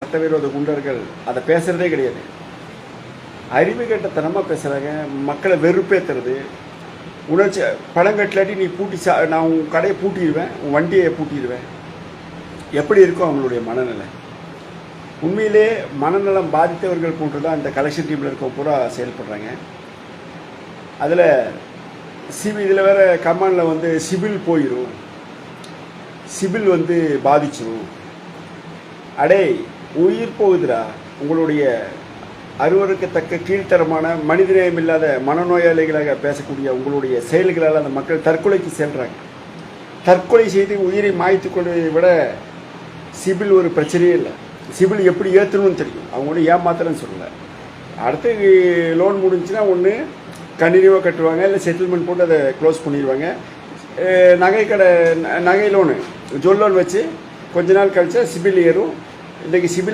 சட்டவிரோத குண்டர்கள் அதை பேசுகிறதே கிடையாது. அறிவு கட்டத்தனமாக பேசுகிறாங்க. மக்களை வெறுப்பேற்றுறது, உணர்ச்சி பணம் கட்டலாட்டி நீ பூட்டி நான் உன் கடையை பூட்டிடுவேன், உன் வண்டியை பூட்டிடுவேன். எப்படி இருக்கும் அவங்களுடைய மனநிலை? உண்மையிலே மனநலம் பாதித்தவர்கள் போன்று தான் இந்த கலெக்ஷன் டீமில் இருக்க பூரா செயல்படுறாங்க. அதில் இதில் வேறு கமாண்டில் சிபில் போயிடும், சிபில் பாதிச்சிடும். அடே உயிர் போகுதுடா. உங்களுடைய அருவருக்கத்தக்க கீழ்த்தரமான மனிதநேயம் இல்லாத மனநோயாளிகளாக பேசக்கூடிய உங்களுடைய செயல்களால் அந்த மக்கள் தற்கொலைக்கு செல்கிறாங்க. தற்கொலை செய்து உயிரை மாய்த்து கொள்வதை விட சிபில் ஒரு பிரச்சனையே இல்லை. சிபில் எப்படி ஏற்றணும்னு தெரியும். அவங்க ஒன்றும் ஏமாத்தலன்னு சொல்லலை. அடுத்து லோன் முடிஞ்சுன்னா ஒன்று கண்டினியூவாக கட்டுவாங்க, இல்லை செட்டில்மெண்ட் போட்டு அதை க்ளோஸ் பண்ணிடுவாங்க. நகை லோனு ஜுவல் லோன் வச்சு கொஞ்ச நாள் கழிச்சா சிபில் ஏறும். இன்றைக்கி சிபில்